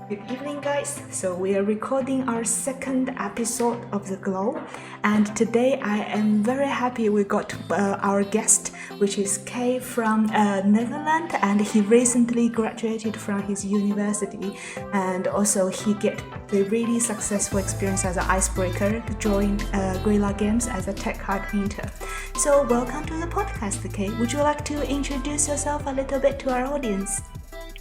Good evening, guys. So we are recording our second episode of The Glow, and today I am very happy we got our guest, which is Kay from Netherlands, and he recently graduated from his university, and also he get the really successful experience as an icebreaker, joined Guerrilla Games as a tech hard painter. So welcome to the podcast, Kay. Would you like to introduce yourself a little bit to our audience?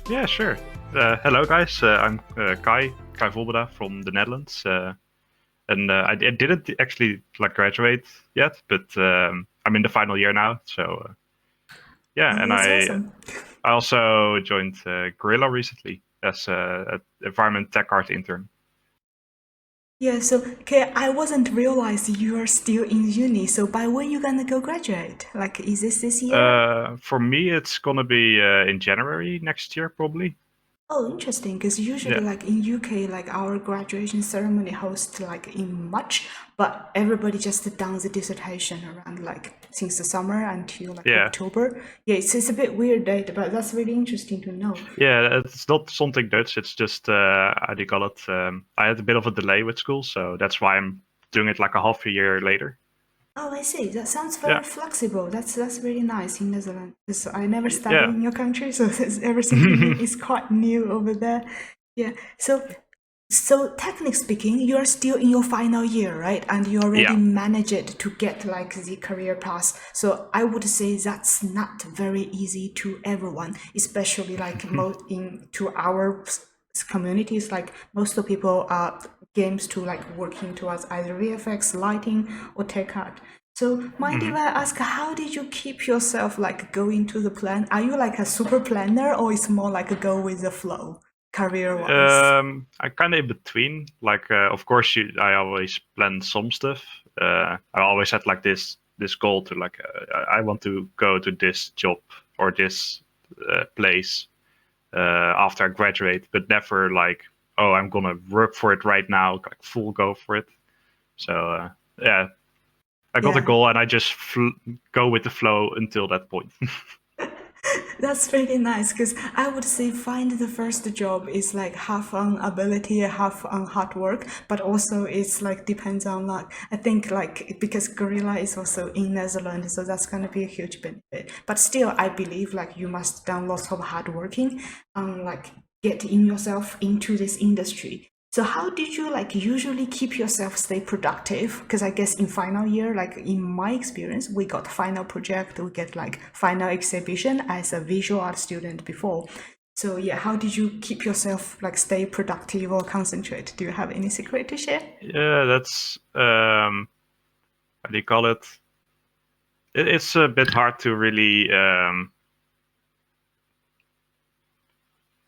Yeah, sure. Hello, guys. I'm KayVolbeda from the Netherlands, and I didn't actually graduate yet, but I'm in the final year now. So yeah, Oh, and that's I awesome. I also joined Guerrilla recently as an environment tech art intern. Yeah, so okay, I wasn't realize you are still in uni. So by when you gonna go graduate? Like, is this year? For me, it's gonna be in January next year, probably. Oh, interesting. Because usually, Yeah, like in UK, like our graduation ceremony hosts like in March, but everybody just done the dissertation around like since the summer until like yeah. October. Yeah, it's a bit weird date, but that's really interesting to know. Yeah, it's not something Dutch. It's just how do you call it? I had a bit of a delay with school, so that's why I'm doing it like a half a year later. Oh, I see. That sounds very Yeah, flexible. That's really nice in Netherlands. Because I never studied yeah. in your country, so everything to me is quite new over there. Yeah. So technically speaking, you are still in your final year, right? And you already Yeah. managed to get like the career path. So I would say that's not very easy to everyone, especially like to our communities. Like most of people are games to like working towards either VFX, lighting, or tech art. So mind if Mhm. I ask, how did you keep yourself like going to the plan? Are you like a super planner, or it's more like a go with the flow, career-wise? I kind of in between. Of course, I always plan some stuff. I always had like this goal to I want to go to this job or this place after I graduate, but never like, oh, I'm gonna work for it right now, like full go for it. So yeah, I got a Yeah. goal and I just go with the flow until that point. That's really nice because I would say find the first job is like half on ability, half on hard work, but also it's like depends on luck. I think like because Gorilla is also in Netherlands, so that's gonna be a huge benefit. But still, I believe like you must done lots of hard working, like get in yourself into this industry. So how did you like usually keep yourself stay productive? Because I guess in final year, like in my experience, we got final project, we get like final exhibition as a visual art student before. So yeah, how did you keep yourself like stay productive or concentrate? Do you have any secret to share? Yeah, that's how do you call it? It's a bit hard to really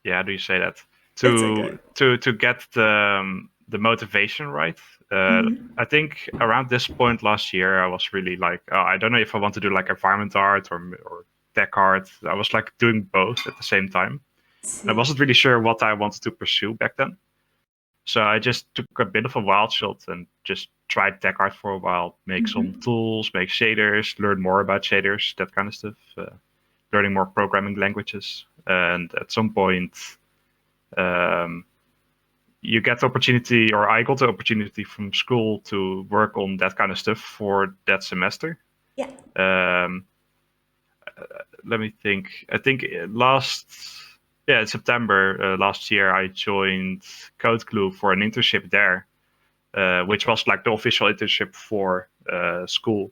yeah, how do you say that? It's okay. To get the motivation right. I think around this point last year, I was really like, oh, I don't know if I want to do like environment art or tech art. I was like doing both at the same time. And I See. wasn't really sure what I wanted to pursue back then. So I just took a bit of a wild shot and just tried tech art for a while, make some tools, make shaders, learn more about shaders, that kind of stuff. Learning more programming languages, and at some point, um, you get the opportunity, or I got the opportunity from school to work on that kind of stuff for that semester. Yeah. Um, Let me think. I think in September last year, I joined Code Glue for an internship there, which was like the official internship for school.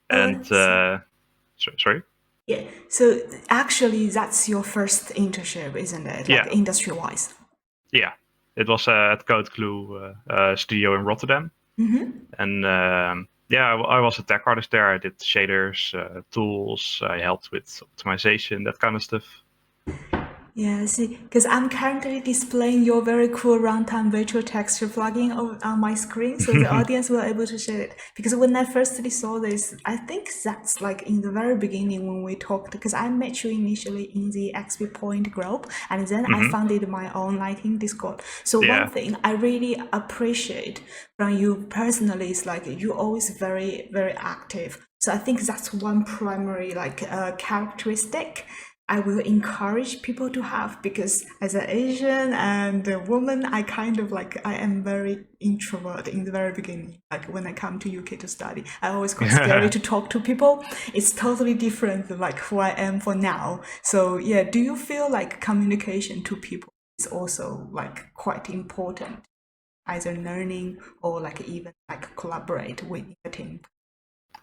Oh, And I see. sorry, Yeah. So actually, that's your first internship, isn't it? Like yeah, industry-wise. yeah, it was at Code Glue studio in Rotterdam. And yeah, I was a tech artist there. I did shaders, tools. I helped with optimization, that kind of stuff. Yeah, I see. Because I'm currently displaying your very cool runtime virtual texture plugin on my screen, so the audience will able to see it. Because when I firstly saw this, I think that's like in the very beginning when we talked. Because I met you initially in the XP Point group, and then I founded my own lighting Discord. So one Yeah, thing I really appreciate from you personally is like you always very very active. So I think that's one primary like characteristic I will encourage people to have, because as an Asian and a woman, I kind of like, I am very introvert in the very beginning. Like when I come to UK to study, I always quite scary to talk to people. It's totally different than like who I am for now. So yeah, do you feel like communication to people is also like quite important, either learning or like even like collaborate with the team?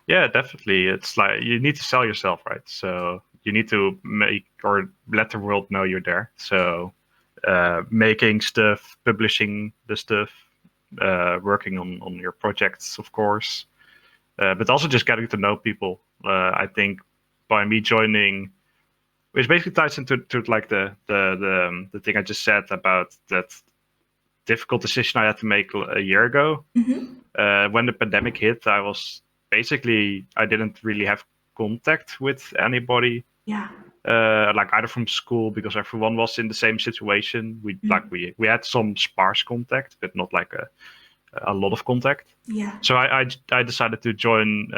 Yeah, definitely. It's like you need to sell yourself, right? So you need to make or let the world know you're there. So making stuff, publishing the stuff, working on your projects, of course, but also just getting to know people. I think by me joining, which basically ties into like the thing I just said about that difficult decision I had to make a year ago. When the pandemic hit, I was basically I didn't really have contact with anybody, Yeah. like either from school because everyone was in the same situation. We had some sparse contact, but not like a lot of contact. Yeah. So I decided to join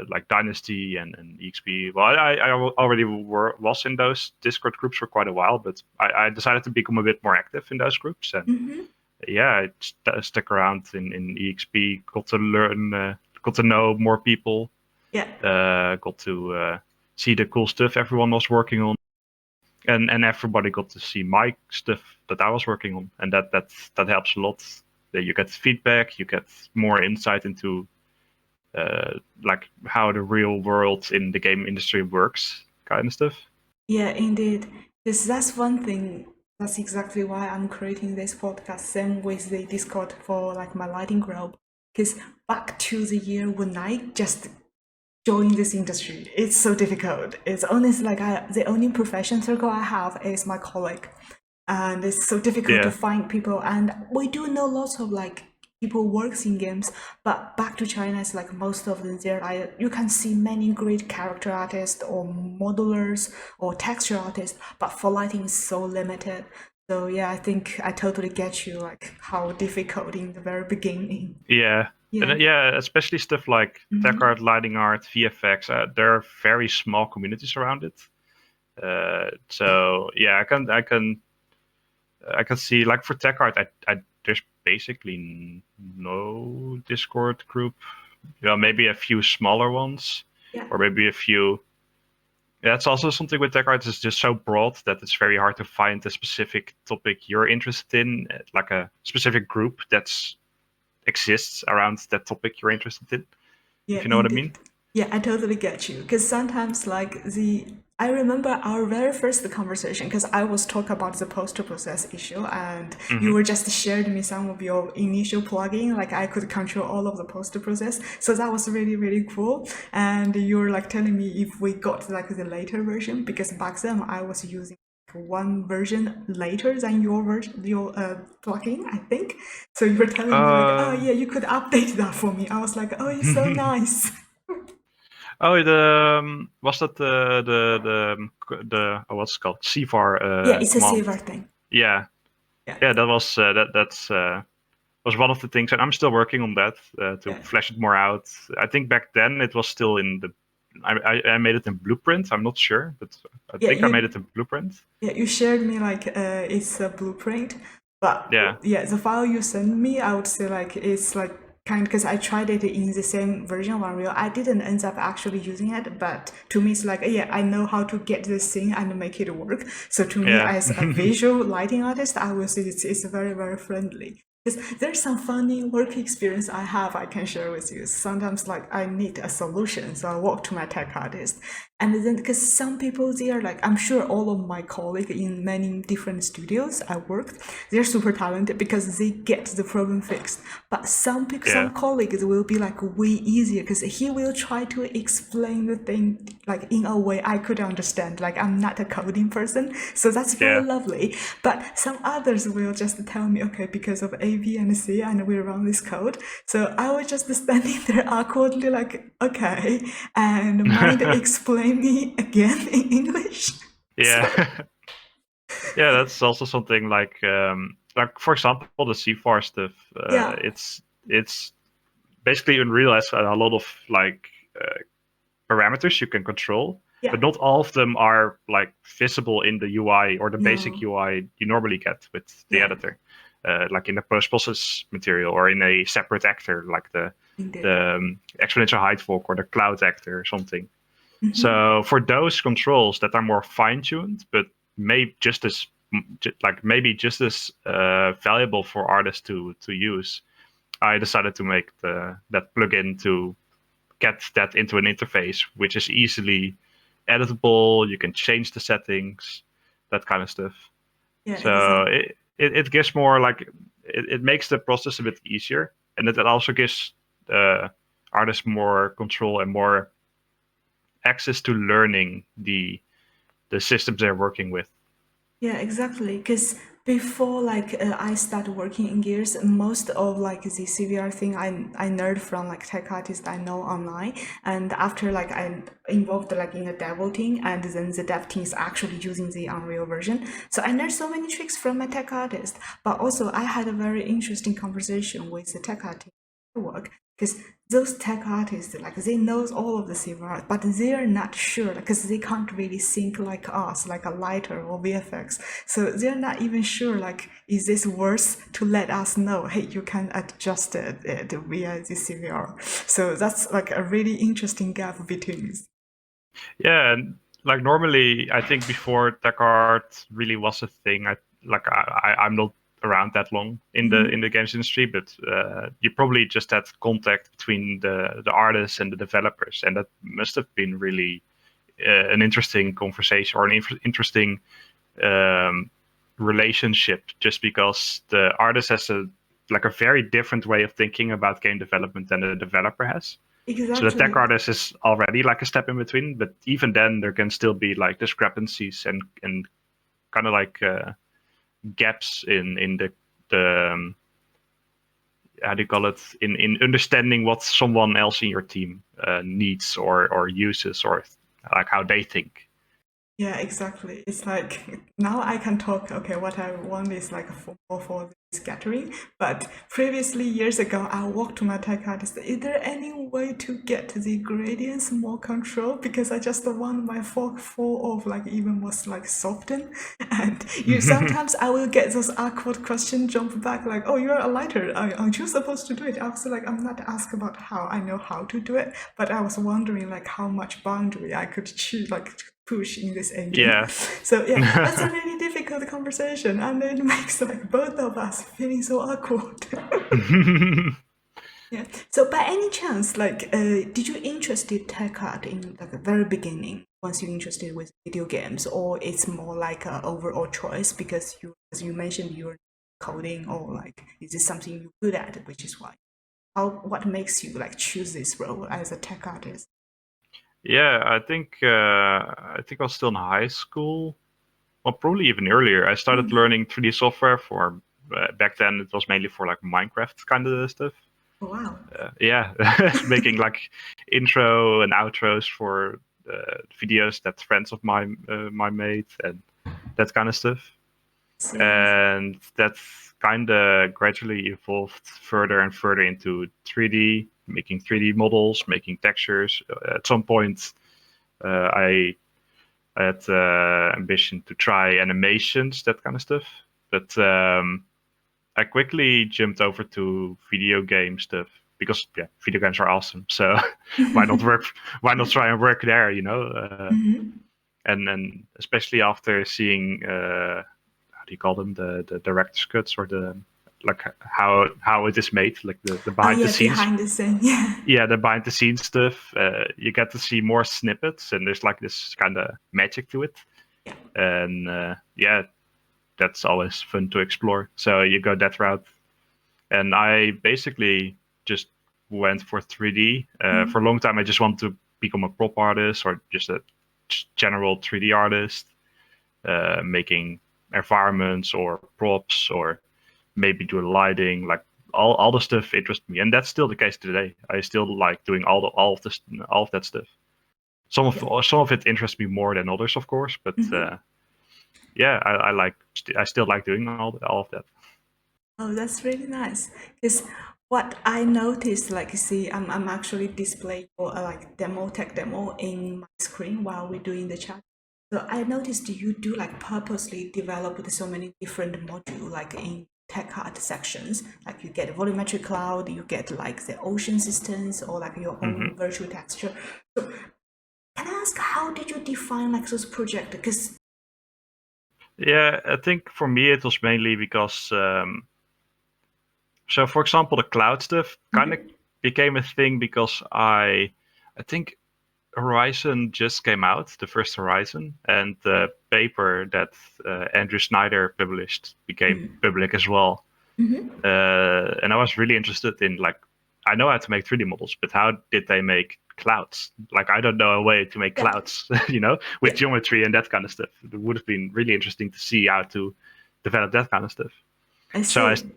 like Dynasty and EXP. Well, I already was in those Discord groups for quite a while, but I decided to become a bit more active in those groups. And yeah, I stuck around in EXP, got to learn, got to know more people, Yeah. got to see the cool stuff everyone was working on, and everybody got to see my stuff that I was working on, and that helps a lot. That you get feedback, you get more insight into like how the real world in the game industry works, kind of stuff. Yeah, indeed. Because that's one thing. That's exactly why I'm creating this podcast. Same with the Discord for like my lighting group. Because back to the year when I just joined this industry, it's so difficult. It's honestly like the only profession circle I have is my colleague, and it's so difficult to Yeah, find people. And we do know lots of like people works in games, but back to China, it's like most of them there. You can see many great character artists or modelers or texture artists, but for lighting is so limited. So yeah, I think I totally get you, like how difficult in the very beginning. yeah. And Yeah. yeah, especially stuff like tech art, lighting art, VFX. There are very small communities around it. So yeah, I can see like for tech art, there's basically no Discord group. Yeah, maybe a few smaller ones, Yeah. or maybe a few. That's also something with tech art is just so broad that it's very hard to find a specific topic you're interested in, like a specific group that's exists around that topic you're interested in. Yeah, If you know what I indeed. mean. Yeah, I totally get you. Because sometimes, like I remember our very first conversation. Because I was talking about the post process issue, and you Hmm. were just shared me some of your initial plugin. Like I could control all of the post process, so that was really really cool. And you were like telling me if we got like the later version, because back then I was using one version later than your version, your plugin, I think. So you were telling me like, oh Uh, yeah, you could update that for me. I was like, oh, it's so nice. oh, the was that the oh, what's it called CVAR Yeah, it's a command? saver thing. Yeah, Yeah, yeah, that was that's was one of the things, and I'm still working on that to yeah, flesh it more out. I think back then it was still in the. I made it in Blueprint. I'm not sure, but I yeah. think I made it in Blueprint. You shared me like it's a blueprint, but Yeah, yeah, the file you sent me, I would say like it's like kind because I tried it in the same version of Unreal. I didn't end up actually using it, but to me it's like yeah, I know how to get this thing and make it work. So to me, yeah, as a visual lighting artist, I will say it's very very friendly. Because there's some funny work experience I have I can share with you. Sometimes like I need a solution, so I walk to my tech artist. And then because some people they are like I'm sure all of my colleagues in many different studios I worked, they're super talented because they get the problem fixed. But some people yeah, some colleagues will be like way easier because he will try to explain the thing like in a way I could understand. Like I'm not a coding person, so that's very yeah. lovely. But some others will just tell me, okay, because of A, B, and C, and we run this code. So I was just standing there awkwardly, like, okay, and mind explain me again in English. So Yeah. Yeah, that's also something like for example the CFAR stuff. yeah, It's basically Unreal has a lot of like parameters you can control, Yeah. but not all of them are like visible in the UI or the basic No. UI you normally get with the Yeah. editor, like in the post-process material or in a separate actor, like Indeed. the exponential height fork or the cloud actor or something. Mm-hmm. So for those controls that are more fine-tuned, but maybe just as valuable for artists to use, I decided to make that plugin to get that into an interface, which is easily editable. You can change the settings, that kind of stuff. Yeah, So exactly. it gives more like it makes the process a bit easier, and it also gives artists more control and more access to learning the systems they're working with. Yeah, exactly. Because before I started working in Gears, most of like the CVR thing I learned from like tech artists I know online, and after like I involved like in a dev team, and then the dev team is actually using the Unreal version. So I learned so many tricks from my tech artist. But also I had a very interesting conversation with the tech artist at work because those tech artists like they knows all of the CVR, but they're not sure because they can't really think like us, like a lighter or VFX. So they're not even sure like is this worth to let us know, hey, you can adjust it via the CVR. So that's like a really interesting gap between us. Yeah, and like normally, I think before tech art really was a thing. I'm not around that long in the games industry, but you probably just had contact between the artists and the developers, and that must have been really an interesting conversation or an interesting um, relationship, just because the artist has a very different way of thinking about game development than the developer has. So the tech Exactly. artist is already like a step in between, but even then there can still be like discrepancies and kind of like gaps in the how do you call it, in understanding what someone else in your team needs or uses or like how they think. Yeah, exactly. It's like now I can talk. Okay, what I want is like for the scattering. But previously, years ago, I walked to my tech artist. Is there any way to get the gradients more control? Because I just want my fork full of like even more like soften. And you sometimes I will get those awkward questions jump back like, oh, you're a lighter. Aren't you supposed to do it? I was like, I'm not asked about how I know how to do it, but I was wondering like how much boundary I could choose like push in this engine. Yeah. So yeah, that's a really difficult conversation, and it makes like both of us feeling so awkward. Yeah. So by any chance, did you interested tech art in like the very beginning? Once you interested with video games, or it's more like a overall choice because you, as you mentioned, you're coding, or like is this something you're good at, which is why? How what makes you like choose this role as a tech artist? Yeah, I think I was still in high school. Well, probably even earlier. I started Mm. learning 3D software for back then. It was mainly for like Minecraft kind of stuff. Oh, wow. Yeah, making like intro and outros for videos that friends of mine made and that kind of stuff. Yes. And that kind of gradually evolved further and further into 3D, making 3D models, making textures. At some point, I had ambition to try animations, that kind of stuff. But I quickly jumped over to video game stuff because yeah, video games are awesome. So why not work? Why not try and work there? You know, Mhm. and especially after seeing how do you call them, the director's cuts or the like how it is made, like the Oh behind the yeah, scenes. behind the scene. Yeah. Yeah, the behind the scenes stuff. You get to see more snippets, and there's like this kind of magic to it. Yeah. And yeah, that's always fun to explore. So you go that route, and I basically just went for 3D. For a Mm. long time, I just wanted to become a prop artist or just a general 3D artist, making environments or props or maybe do lighting. Like all the stuff interests me, and that's still the case today. I still like doing all of that stuff. Yeah. Some of it interests me more than others, of course, but Mhm. yeah, I still like doing all of that. Oh, that's really nice. Because What I noticed, like, see, I'm actually displaying like tech demo in my screen while we're doing the chat. So I noticed you do like purposely develop with so many different modules, like in tech art sections. Like you get volumetric cloud, you get like the ocean systems, or like your own Hmm. virtual texture. So can I ask, how did you define like those projects? Because Yeah, I think for me it was mainly because so for example the cloud stuff kind of became a thing because I think Horizon just came out, the first Horizon, and the paper that Andrew Snyder published became public as well. And I was really interested in like, I know how to make 3D models, but how did they make clouds? Like, I don't know a way to make yeah, clouds, with yeah, geometry and that kind of stuff. It would have been really interesting to see how to develop that kind of stuff. I So see.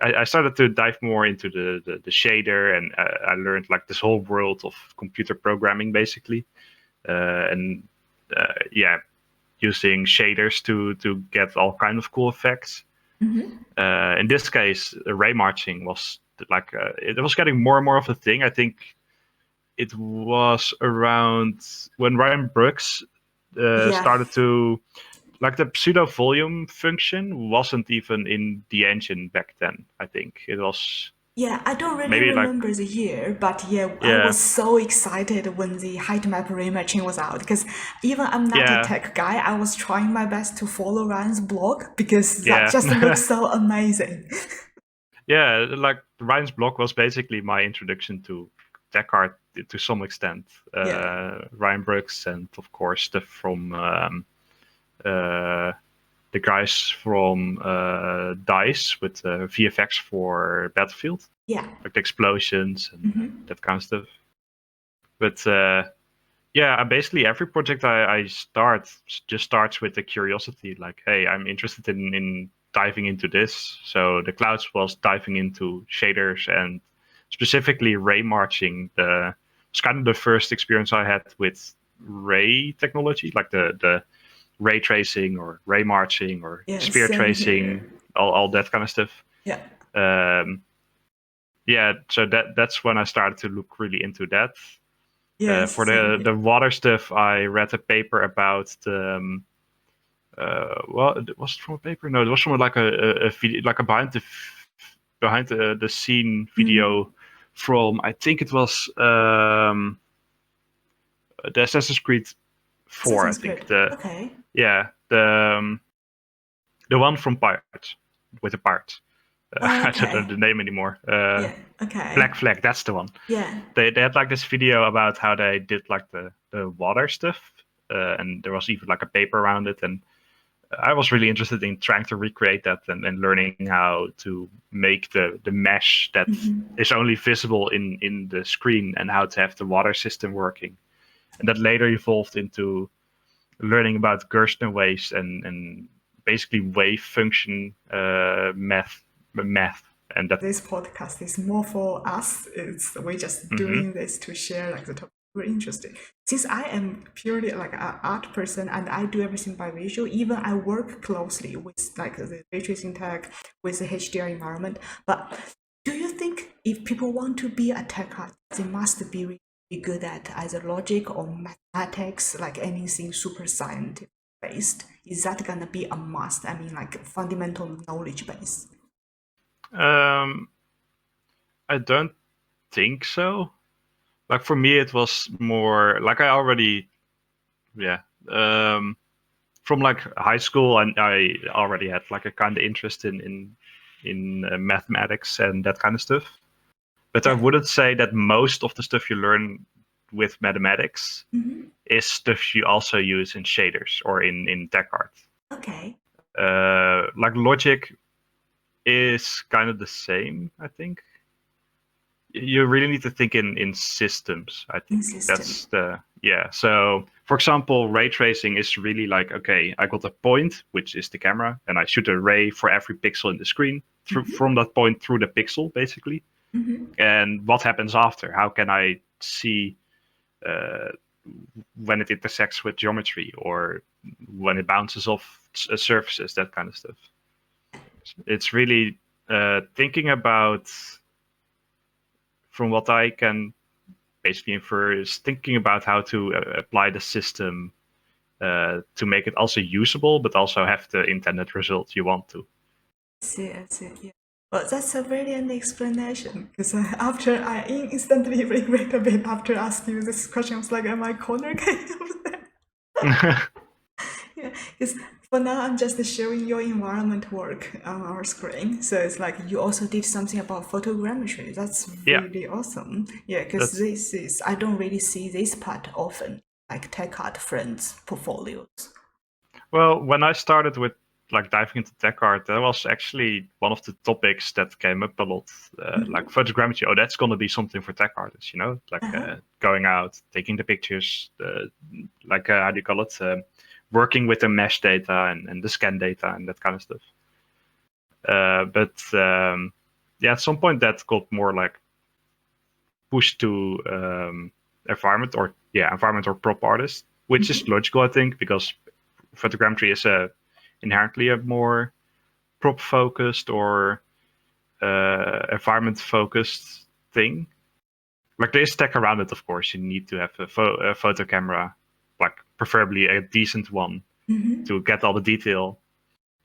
I started to dive more into the shader, and I learned like this whole world of computer programming basically, and yeah, using shaders to get all kind of cool effects. In this case, ray marching was like it was getting more and more of a thing. I think it was around when Ryan Brooks Yeah, started to like the pseudo volume function wasn't even in the engine back then. I think it was yeah, I don't really maybe like remember the year, but yeah, I yeah, was so excited when the height map rematching was out because even I'm not a yeah, tech guy, I was trying my best to follow Ryan's blog because that yeah. just looks so amazing. Yeah, like Ryan's blog was basically my introduction to tech art to some extent. Yeah, Ryan Brooks and of course stuff from uh, the guys from Dice with VFX for Battlefield, yeah, like the explosions and that kind of stuff. But yeah, basically every project I start just starts with the curiosity, like, hey, I'm interested in diving into this. So the clouds was diving into shaders and specifically ray marching. It's kind of the first experience I had with ray technology, like the ray tracing or ray marching or yeah, spear same here. tracing, all that kind of stuff. Yeah, Um, yeah, so that's when I started to look really into that. yes, For same the here. water stuff, I read a paper about the. Well, was it from a paper? No, it was from like a video, like a behind the scene video from I think it was the Assassin's Creed 4. I Assassin's think Creed. Okay. yeah the one from Pirates with the pirate. I don't know Okay. the name anymore. Yeah. Okay. Black Flag, that's the one. Yeah. They had like this video about how they did like the water stuff, and there was even like a paper around it. And I was really interested in trying to recreate that and learning how to make the mesh that is only visible in the screen and how to have the water system working. And that later evolved into learning about Gersten waves and basically wave function math and that. This podcast is more for us. It's we're just Hmm. doing this to share like the topic. We're interested. Since I am purely like an art person and I do everything by visual, even I work closely with like the ray tracing tech, with the HDR environment. But do you think if people want to be a tech artist, they must be really good at either logic or mathematics, like anything super scientific based? Is that gonna be a must? I mean, like fundamental knowledge base. Um, I don't think so. Like for me, it was more like I already, yeah, from like high school, and I already had like a kind of interest in mathematics and that kind of stuff. But I Yeah. wouldn't say that most of the stuff you learn with mathematics is stuff you also use in shaders or in tech art. Okay. Like logic is kind of the same, I think. You really need to think in systems. I In think system. that's the yeah. So for example, ray tracing is really like, okay, I got a point, which is the camera, and I shoot a ray for every pixel in the screen through from that point through the pixel basically. And what happens after? How can I see uh, when it intersects with geometry or when it bounces off surfaces, that kind of stuff. It's really thinking about from what I can basically infer, is thinking about how to apply the system to make it also usable, but also have the intended result you want to. I see. Yeah. Well, that's a brilliant explanation. Because after I instantly regret a bit after asking you this question, I was like, am I corner kind of there? Yeah, because for now I'm just showing your environment work on our screen. So it's like you also did something about photogrammetry. That's Yeah, really awesome. Yeah, because that's this is, I don't really see this part often, like tech art friends' portfolios. well, when I started with like diving into tech art, that was actually one of the topics that came up a lot. Like photogrammetry, oh, that's gonna be something for tech artists, like going out, taking the pictures, like how do you call it? Working with the mesh data and the scan data and that kind of stuff. But yeah, at some point that got more like pushed to environment or prop artists, which is logical, I think, because photogrammetry is inherently a more prop focused or environment focused thing. Like there's tech around it, of course. You need to have a photo camera, like preferably a decent one, to get all the detail,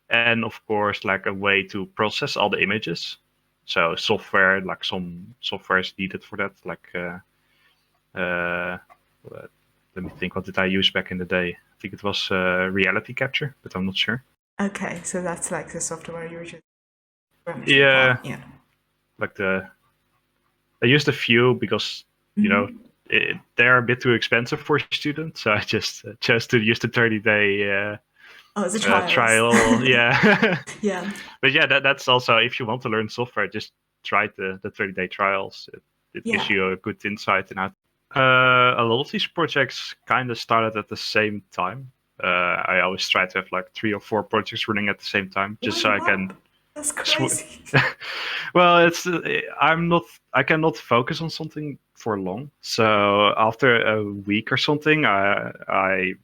and of course like a way to process all the images. So software, like some software is needed for that. Like let me think, what did I use back in the day? I think it was reality capture, but I'm not sure. Okay, so that's like the software you just Yeah, yeah. like I used a few because they're a bit too expensive for students, so I just chose to use the 30-day Oh, the trials. trial. Yeah. Yeah. But yeah, that's also, if you want to learn software, just try the 30-day trials. It gives Yeah. you a good insight in how. A lot of these projects kind of started at the same time. I always try to have like 3 or 4 projects running at the same time, just so I can. That's crazy. Well, I cannot focus on something for long. So after a week or something, I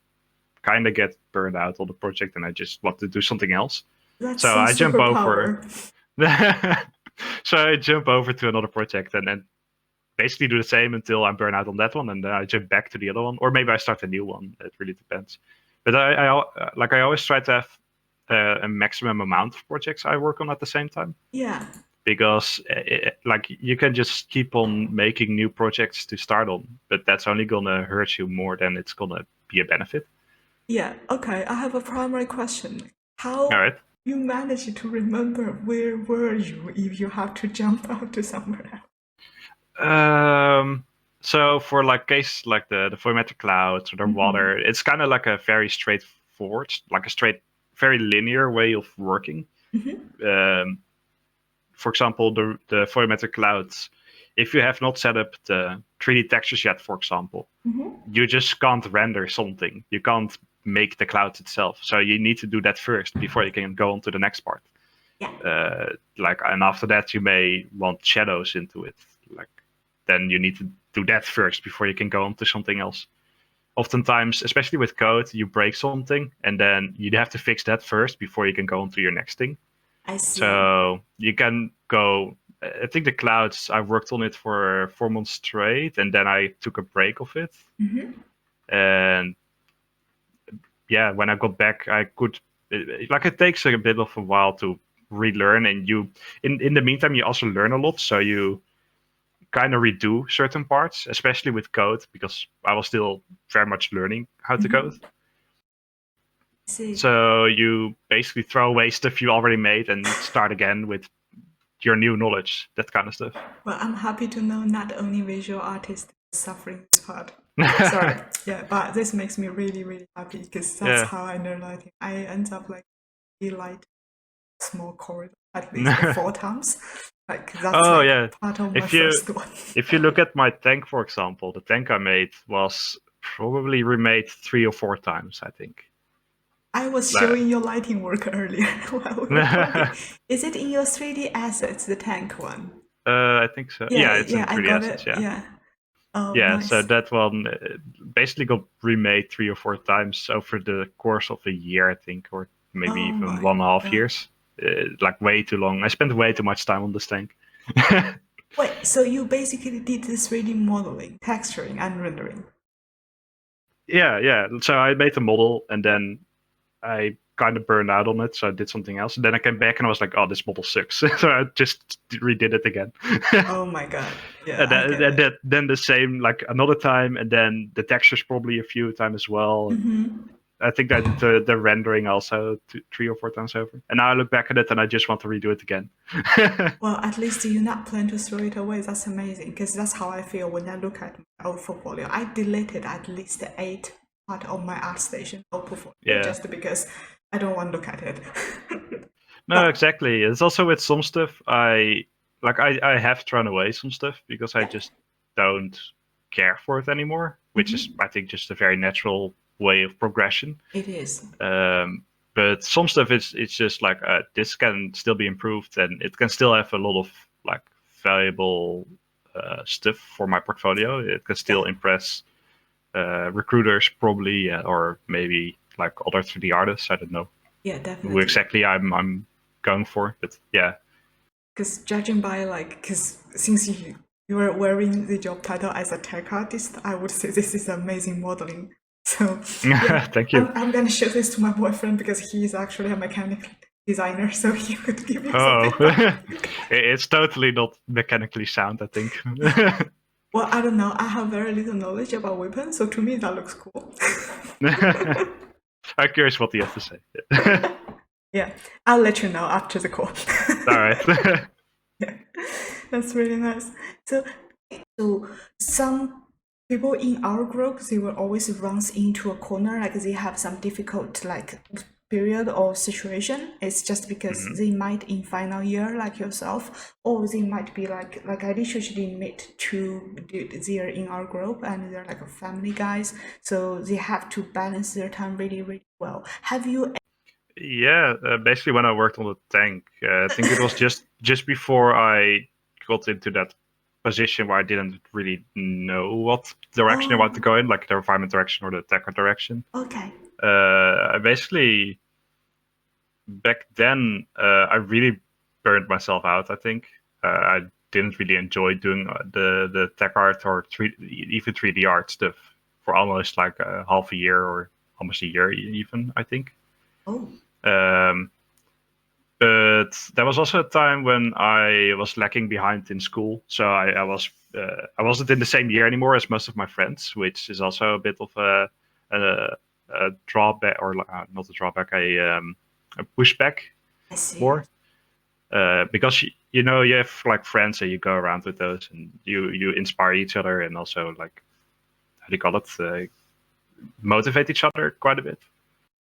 kind of get burned out on the project and I just want to do something else. That's So some I jump over. superpower. So I jump over to another project and then basically do the same until I'm burned out on that one, and then I jump back to the other one, or maybe I start a new one. It really depends. But I always try to have a maximum amount of projects I work on at the same time, Yeah. because like you can just keep on making new projects to start on, but that's only gonna hurt you more than it's gonna be a benefit. Yeah. Okay. I have a primary question. How All right. you manage to remember where were you if you have to jump out to somewhere else? So for like cases like the volumetric clouds or the water, it's kind of like a very straightforward, like a very linear way of working. For example, the volumetric clouds, if you have not set up the 3D textures yet, for example, you just can't render something. You can't make the clouds itself. So you need to do that first before you can go on to the next part. Yeah. And after that, you may want shadows into it. Like, then you need to do that first before you can go on to something else. Oftentimes, especially with code, you break something and then you have to fix that first before you can go on to your next thing. I see. So you can go. I think the clouds, I worked on it for 4 months straight, and then I took a break of it. And yeah, when I got back, I could. It takes a bit of a while to relearn, and in the meantime, you also learn a lot. So you kind of redo certain parts, especially with code, because I was still very much learning how to code. See. So you basically throw away stuff you already made and start again with your new knowledge, that kind of stuff. Well, I'm happy to know not only visual artists suffering this part. Sorry. Yeah, but this makes me really, really happy because that's how I know lighting. I end up like light small corridor at least 4 times. Like that's part of my first one. If you look at my tank, for example, the tank I made was probably remade 3 or 4 times, I think. I was showing your lighting work earlier while we were talking. Is it in your 3D assets, the tank one? I think so. Yeah, it's in 3D assets. Yeah. Oh, yeah, nice. So that one basically got remade 3 or 4 times over the course of a year, I think, or maybe even 1.5 years. Like way too long. I spent way too much time on this tank. Wait, so you basically did this 3D modeling, texturing, and rendering? Yeah. So I made the model, and then I kind of burned out on it, so I did something else. And then I came back and I was like, "Oh, this model sucks," so I just redid it again. Oh my god. Yeah, And I get it. then the same like another time, and then the textures probably a few times as well. And Hmm. I think I did the rendering also 3 or 4 times over. And now I look back at it and I just want to redo it again. Well, at least you not plan to throw it away. That's amazing because that's how I feel when I look at my old portfolio. I deleted at least 8 part of my ArtStation old portfolio Yeah. just because I don't want to look at it. No, But exactly. It's also with some stuff I have thrown away some stuff because I yeah, just don't care for it anymore, which is hmm, I think just a very natural way of progression. it is. Um, but some stuff is it's just like this can still be improved and it can still have a lot of like valuable stuff for my portfolio. It can Yeah, still impress recruiters probably or maybe like other 3D artists. I don't know yeah, who definitely. exactly I'm going for, but yeah. Because judging by like, because since you are wearing the job title as a tech artist, I would say this is amazing modeling. So yeah, Thank you. I'm gonna show this to my boyfriend because he is actually a mechanical designer, so he could give you some Oh, feedback. it's totally not mechanically sound, I think. Well, I don't know. I have very little knowledge about weapons, so to me that looks cool. I'm curious what you have to say. Yeah, I'll let you know after the call. All right. Yeah, that's really nice. So, so some people in our group, they will always runs into a corner, like they have some difficult like period or situation. It's just because Mhm. they might in final year like yourself, or they might be like I literally met two dudes there in our group, and they're like a family guys, so they have to balance their time really really well. Have you? Yeah, basically when I worked on the tank, I think it was just before I got into that position where I didn't really know what direction I wanted to Oh, go in, like the refinement direction or the technical direction. okay. I basically back then I really burned myself out. I think I didn't really enjoy doing the tech art or even 3D art stuff for almost like half a year or almost a year even. I think. Oh, Um, but there was also a time when I was lacking behind in school, so I wasn't in the same year anymore as most of my friends, which is also a bit of a, a drawback or not a drawback, a pushback I see. more because you know you have like friends and you go around with those and you inspire each other and also like how do you call it motivate each other quite a bit.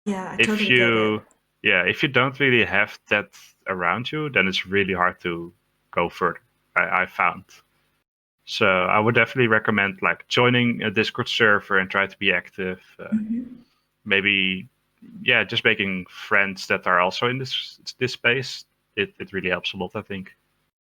Yeah, I If totally get it. you if you don't really have that around you, then it's really hard to go further. I found. So I would definitely recommend like joining a Discord server and try to be active. Mhm. Maybe just making friends that are also in this space. It really helps a lot, I think.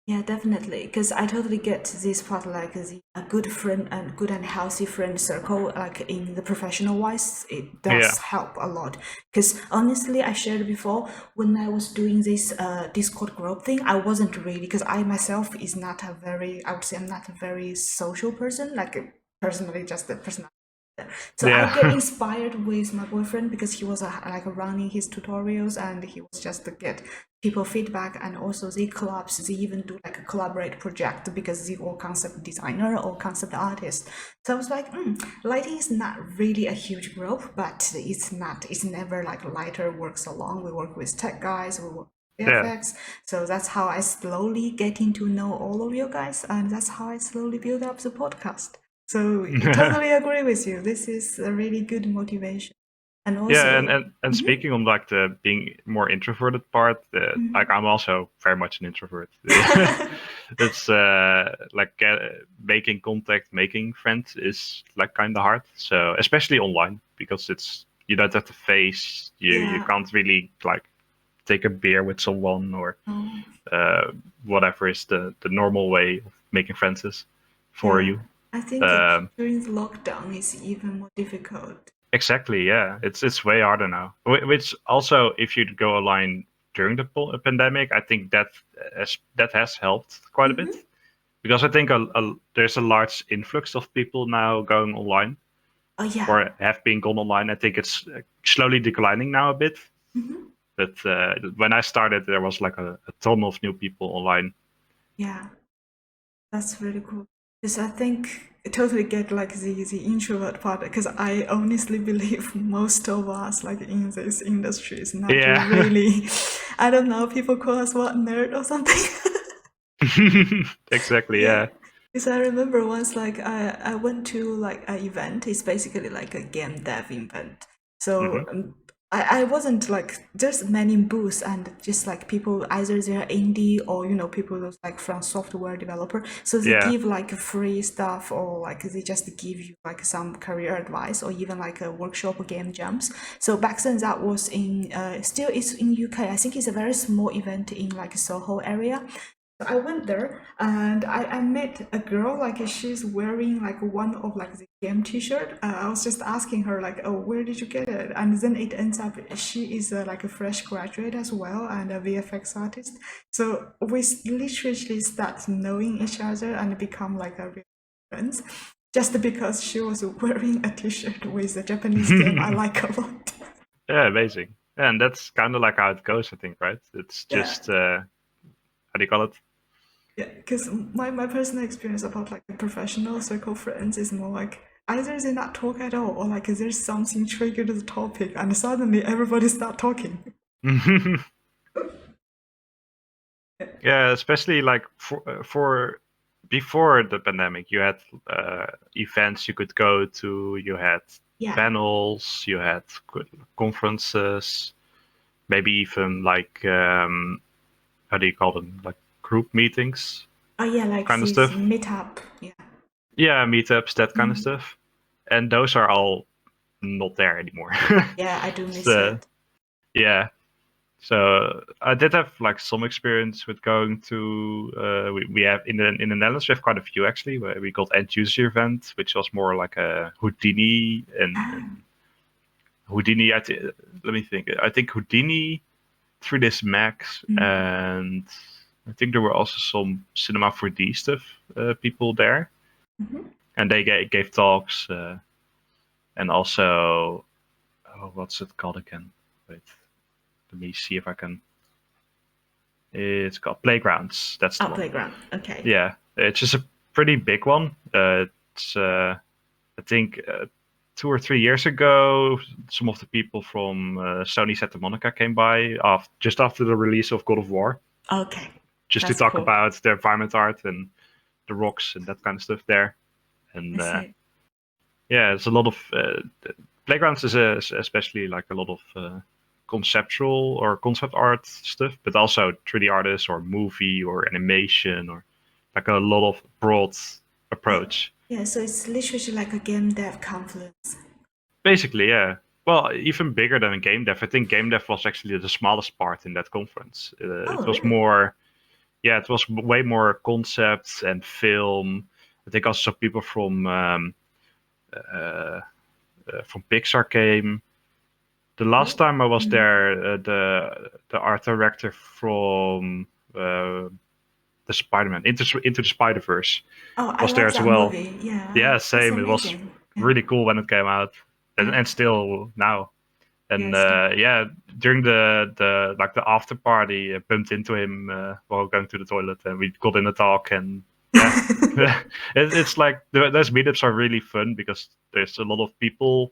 Yeah, definitely. Because I totally get this part, like a good friend and good and healthy friend circle, like in the professional wise, it Yeah. does help a lot. Because honestly, I shared before when I was doing this Discord group thing, I wasn't really because I myself is not a very, I would say I'm not a very social person, like personally, just a person. So I get Yeah. inspired with my boyfriend because he was like running his tutorials and he was just to get people feedback, and also the clubs they even do like a collaborate project because they all concept designer or concept artist. So I was like, lighting is not really a huge group, but it's never like lighter works along. We work with tech guys, we work with Yeah. VFX. So that's how I slowly getting to know all of you guys, and that's how I slowly build up the podcast. So I totally agree with you. This is a really good motivation. And Yeah, also, and mhm, speaking on like the being more introverted part, like mhm. I'm also very much an introvert. It's like making contact, making friends is like kind of hard. So especially online because it's you don't have to face you Yeah. can't really like take a beer with someone or Oh, uh, whatever is the normal way of making friends is for yeah. you. I think Um, during the lockdown is even more difficult. Exactly, yeah. It's way harder now. Which also, if you go online during the pandemic, I think that has helped quite a bit. Hmm. because I think there's a large influx of people now going online Oh yeah. or have been gone online. I think it's slowly declining now a bit. Hmm. But when I started, there was like a ton of new people online. Yeah, that's really cool. Because I think I totally get like the introvert part. Because I honestly believe most of us like in this industry is not Yeah, really. I don't know. People call us what, nerd or something. exactly. Yeah, Yeah. because I remember once like I went to like an event. It's basically like a game dev event. So Hmm. I wasn't like there's many booths and just like people either they're indie or people who's like from software developer. So they Yeah. give like free stuff or like they just give you like some career advice or even like a workshop or game jams. So back then that was in still it's in UK. I think it's a very small event in like Soho area. I went there and I met a girl like she's wearing like one of like the game t-shirt. I was just asking her like, oh, where did you get it? And then it ends up she is like a fresh graduate as well and a VFX artist. So we literally start knowing each other and become like a real friends just because she was wearing a t-shirt with a Japanese game I like a lot. Yeah, amazing. Yeah, and that's kind of like how it goes, I think, right? It's Yeah. just how do you call it? Yeah, because my personal experience about like the professional circle friends is more like either they not talk at all or like there's something triggered the topic and suddenly everybody start talking. Yeah, especially like for before the pandemic, you had events you could go to, you had Yeah. panels, you had conferences, maybe even like how do you call them? Like group meetings Oh yeah, like kind of this stuff. meetup. Yeah. Yeah, meetups, that kind of Mhm. stuff. And those are all not there anymore. Yeah, I do miss So it. yeah. So I did have like some experience with going to we have in the Netherlands we have quite a few actually where we got end user event which was more like a Houdini Ah. and Houdini let me think I think Houdini 3ds Max Mm. and I think there were also some Cinema 4D stuff people there Mhm. and they gave talks and also oh, what's it called again? Wait, let me see if I can. It's called Playgrounds. That's the Oh, one. playground. Okay. Yeah, it's just a pretty big one. It's I think 2 or 3 years ago, some of the people from Sony Santa Monica came by just after the release of God of War, Okay. just to That's talk cool. about the environment art and the rocks and that kind of stuff there. I And see. yeah, it's a lot of Playgrounds is especially like a lot of conceptual or concept art stuff, but also 3D artists or movie or animation or like a lot of broad Yeah. approach. Yeah, so it's literally like a game dev conference. Basically, yeah. Well, even bigger than a game dev. I think game dev was actually the smallest part in that conference. Oh, It was really? more, yeah, it was way more concepts and film. I think also people uh, from Pixar came. The last Really? time I was Mm. there, the art director from the Spider-Man into the Spider-Verse Oh, I was there love as that well. movie. Yeah, Yeah, it's same. It was amazing. Yeah. really cool when it came out, Uh, and still now. And yes. yeah, during the like the after party, I bumped into him while going to the toilet, and we got in a talk, and yeah, it's like those meetups are really fun because there's a lot of people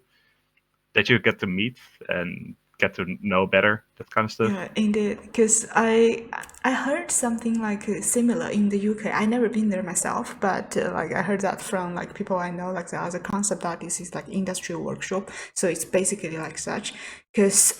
that you get to meet and get to know better, that kind of stuff. Yeah, indeed. Because I heard something like similar in the UK. I never been there myself, but like I heard that from like people I know, like the other concept artists is like industrial workshop. So it's basically like such. Because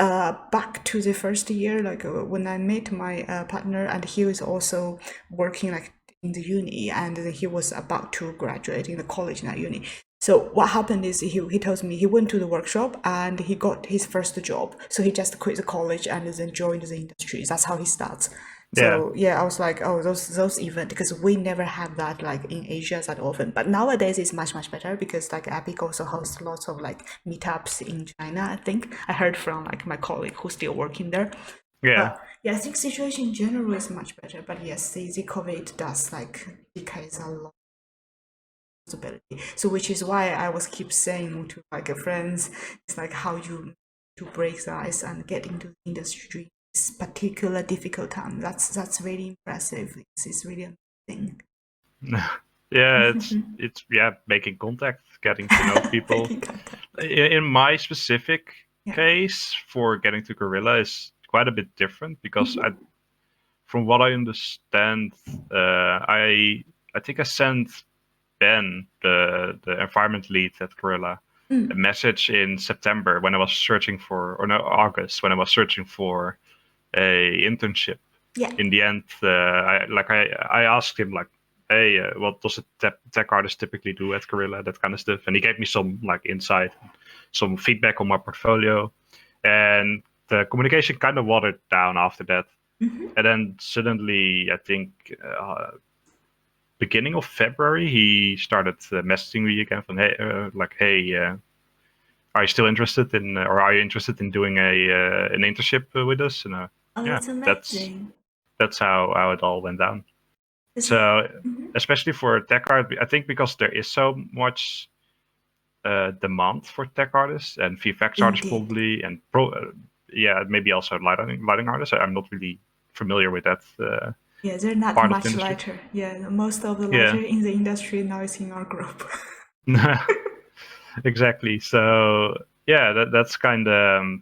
back to the first year, like when I met my partner, and he was also working like in the uni, and he was about to graduate in the college, not uni. So what happened is he tells me he went to the workshop and he got his first job. So he just quit the college and then joined the industry. That's how he starts. Yeah, So yeah, I was like, oh, those events because we never have that like in Asia that often. But nowadays it's much better because like Epic also hosts lots of like meetups in China. I think I heard from like my colleague who's still working there. Yeah. But yeah, I think situation in general is much better. But yes, the COVID does like decrease a lot of possibility. So which is why I was keep saying to like friends, it's like how you to break the ice and get into the industry this particular difficult time. That's really impressive. It's really amazing. Yeah, it's yeah, making contact, getting to know people. Making contact. In my specific Yeah. case, for getting to Gorilla is quite a bit different because Mhm. from what I understand, I think I sent Ben, the environment lead at Gorilla, a Mm. message in September when I was searching for, or no, August when I was searching for a internship. Yeah. In the end, I asked him like, hey, what does a tech artist typically do at Gorilla, that kind of stuff, and he gave me some like insight, some feedback on my portfolio, and the communication kind of watered down after that. Hmm. And then suddenly, I think beginning of February, he started messaging me again from hey, are you still interested in, or are you interested in doing an internship with us? And Oh, yeah, that's that's amazing. that's how it all went down. Is it? So Mhm. especially for tech art, I think because there is so much demand for tech artists and VFX artists Indeed. probably, and yeah, maybe also lighting artists. I'm not really familiar with that Yeah, they're not part of the much industry. lighter. Yeah, most of the Yeah. lighter in the industry now is in our group. Exactly. So yeah, that's kind of.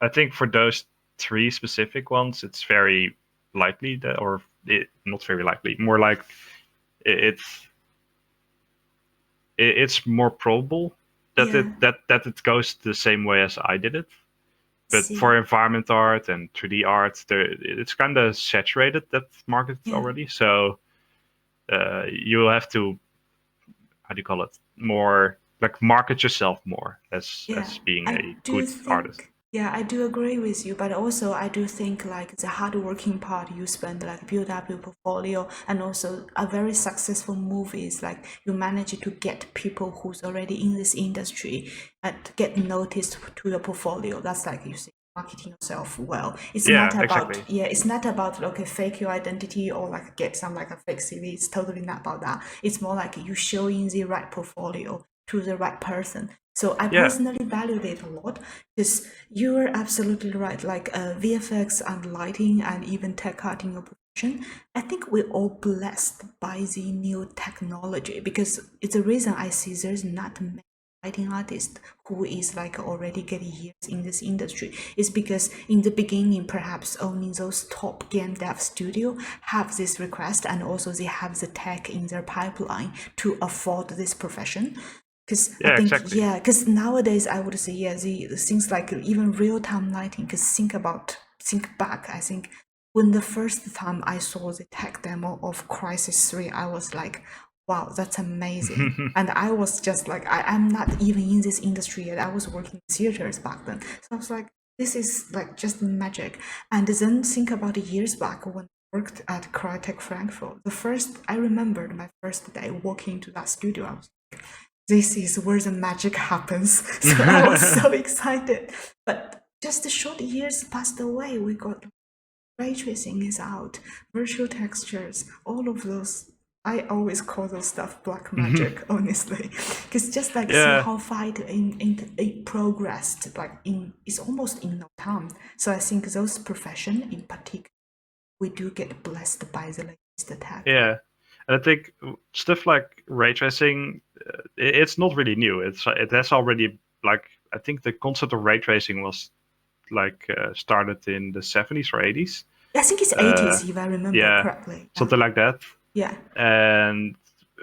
I think for those three specific ones, it's very likely that, or not very likely, more like it's it's more probable that Yeah, it goes the same way as I did it. But see. for environment art and 3D art, it's kind of saturated, that market Yeah, already. So you have to, how do you call it, more like market yourself more yeah. as being I a do good artist. think, yeah, I do agree with you, but also I do think like the hardworking part you spend, like build up your portfolio, and also a very successful move is like you manage to get people who's already in this industry and get noticed to your portfolio. That's like you say, marketing yourself well. It's not Yeah, about, exactly. yeah, it's not about okay fake your identity or like get some like a fake CV. It's totally not about that. It's more like you showing the right portfolio to the right person. So I Yeah, personally value it a lot because you're absolutely right. Like VFX and lighting and even tech art in your profession, I think we're all blessed by the new technology because it's the reason I see there's not many lighting artist who is like already getting years in this industry is because in the beginning perhaps only those top game dev studio have this request and also they have the tech in their pipeline to afford this profession because I yeah, think, exactly. yeah, because nowadays I would say, yeah, the things like even real time lighting, because think back, I think when the first time I saw the tech demo of Crisis 3, I was like, wow, that's amazing. And I was just like, I'm not even in this industry yet. I was working in theaters back then. So I was like, this is like just magic. And then think about years back when I worked at Crytek Frankfurt. I remembered my first day walking into that studio. I was this is where the magic happens. So I was so excited. But just a short years passed away. We got ray tracing is out, virtual textures, all of those. I always call those stuff black magic, honestly, because just like see Yeah, how far it progressed, like in it's almost in no time. So I think those profession in particular, we do get blessed by the latest tech. yeah. And I think stuff like ray tracing, it's not really new. It has already, like, I think the concept of ray tracing was like started in the 70s or 80s. I think it's Uh, 80s if I remember yeah, correctly. Yeah, something like that. yeah, And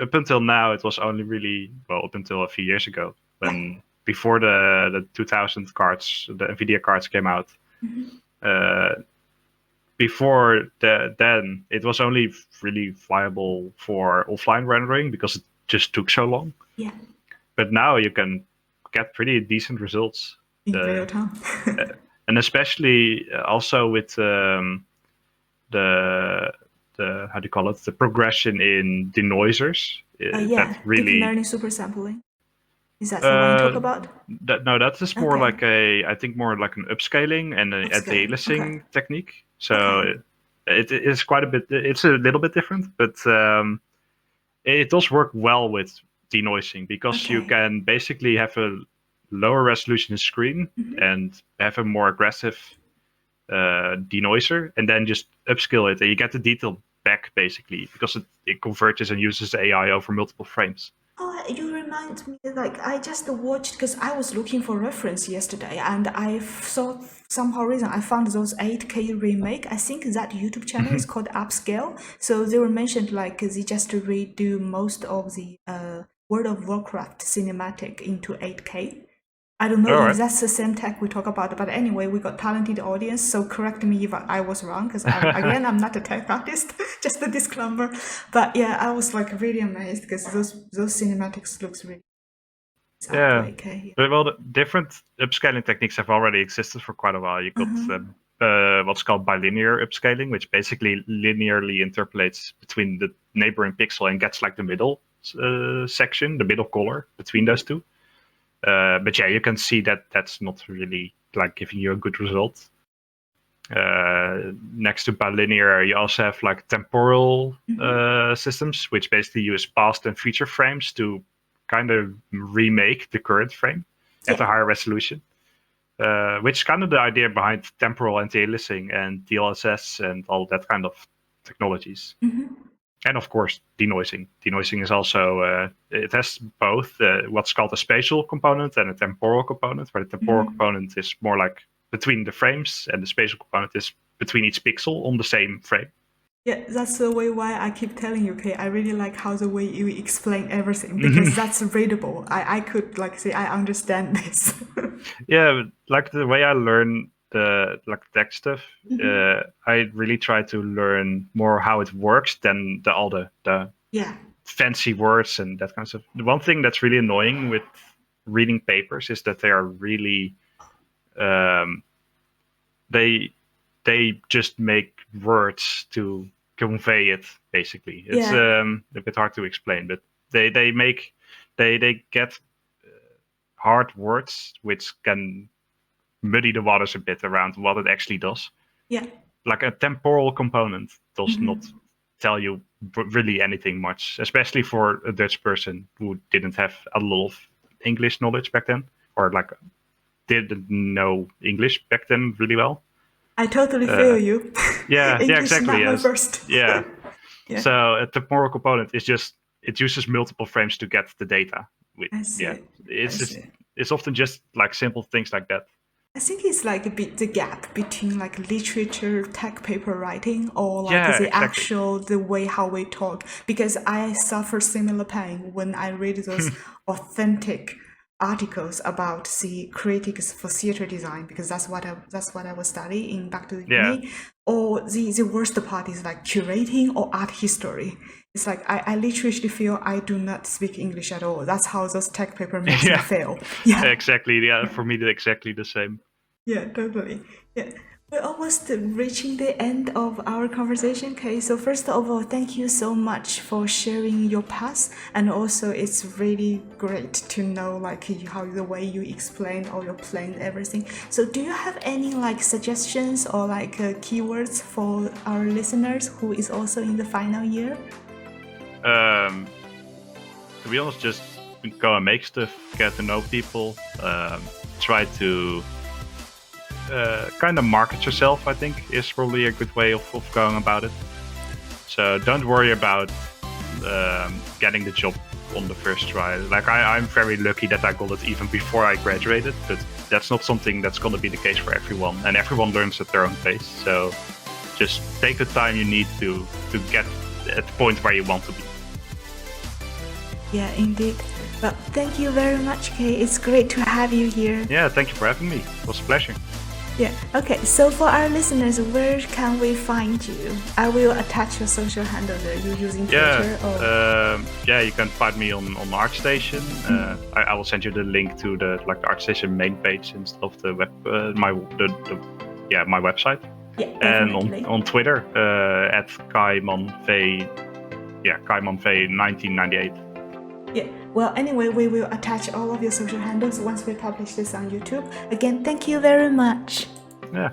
up until now, it was only really, well, up until a few years ago, yeah. when before the 2000 cards, the Nvidia cards came out. Mhm. Uh, Before then, it was only really viable for offline rendering because it just took so long. Yeah, But now you can get pretty decent results. in real Uh, time. and especially also with the how do you call it, the progression in denoisers, that Yeah, deep really, learning super sampling. Is that the one you talk Uh, about? that is more Okay. like I think more like an upscaling and a Upscaling. Okay. aliasing technique. So Okay. it is quite a bit. It's a little bit different, but it does work well with denoising because you Okay. can basically have a lower resolution screen and have a more aggressive denoiser, and then just upscale it, and you get the detail back basically because it converges and uses AI over multiple frames. Oh, you remind me, like, I just watched because I was looking for reference yesterday and saw somehow reason I found those 8K remake. I think that YouTube channel is called Upscale. So they were mentioned like they just redo most of the World of Warcraft cinematic into 8K. I don't know All if right. that's the same tech we talk about, but anyway, we got talented audience, so correct me if I was wrong, because I'm not a tech artist, just a disclaimer. But yeah, I was like really amazed because those cinematics looks really it's up to Yeah. 8K. Well, the different upscaling techniques have already existed for quite a while. You got what's called bilinear upscaling, which basically linearly interpolates between the neighboring pixel and gets like the middle section, the middle color between those two. But yeah, you can see that that's not really like giving you a good result. Next to bilinear, you also have like temporal systems, which basically use past and future frames to kind of remake the current frame at Yeah. a higher resolution. Which is kind of the idea behind temporal anti-aliasing and DLSS and all that kind of technologies. And of course, denoising. Denoising is also, it has both what's called a spatial component and a temporal component, where the temporal component is more like between the frames and the spatial component is between each pixel on the same frame. Yeah, that's the way why I keep telling you, okay, I really like how the way you explain everything because that's readable. I could like say I understand this. Yeah, like the way I learn the like tech stuff, I really try to learn more how it works than all the Yeah. fancy words and that kind of stuff. The one thing that's really annoying with reading papers is that they are really um, they they just make words to convey it. Basically, it's Yeah. a bit hard to explain, but they make they get hard words which can muddy the waters a bit around what it actually does. Yeah. Like a temporal component does not tell you really anything much, especially for a Dutch person who didn't have a lot of English knowledge back then, or like didn't know English back then really well. I totally Uh, feel you. yeah, English exactly. not my Yes, first. yeah. Yeah. So a temporal component is just it uses multiple frames to get the data. With I yeah, see. I it's just see. it's often just like simple things like that. I think it's like a bit the gap between like literature, tech paper writing, or like Yeah, the exactly. actual the way how we talk. Because I suffer similar pain when I read those authentic articles about the critics for theater design because that's what I was studying back to the Yeah. uni. Or the worst part is like curating or art history. It's like I literally feel I do not speak English at all. That's how those tech paper makes me Yeah, feel. Yeah. exactly. Yeah, for me, they're exactly the same. Yeah, totally. Yeah. We're almost reaching the end of our conversation, Kay. So first of all, thank you so much for sharing your past, and also it's really great to know like how the way you explain all your plan everything. So do you have any like suggestions or like keywords for our listeners who is also in the final year? Um, to be honest, just go and make stuff, get to know people, try to kind of market yourself. I think is probably a good way of going about it. So don't worry about getting the job on the first try. Like I'm very lucky that I got it even before I graduated, but that's not something that's going to be the case for everyone, and everyone learns at their own pace. So just take the time you need to get at the point where you want to be. Yeah, indeed. Well, thank you very much, Kay. It's great to have you here. Yeah, thank you for having me. It was a pleasure. Yeah, okay, so for our listeners, where can we find you? I will attach your social handle there. You using Twitter or? Yeah, you can find me on ArtStation. I will send you the link to the ArtStation main page instead of the web my website. Yeah, And definitely. on Twitter at KayManV, KayManV 1998. Yeah. Well, anyway, we will attach all of your social handles once we publish this on YouTube. Again, thank you very much. Yeah.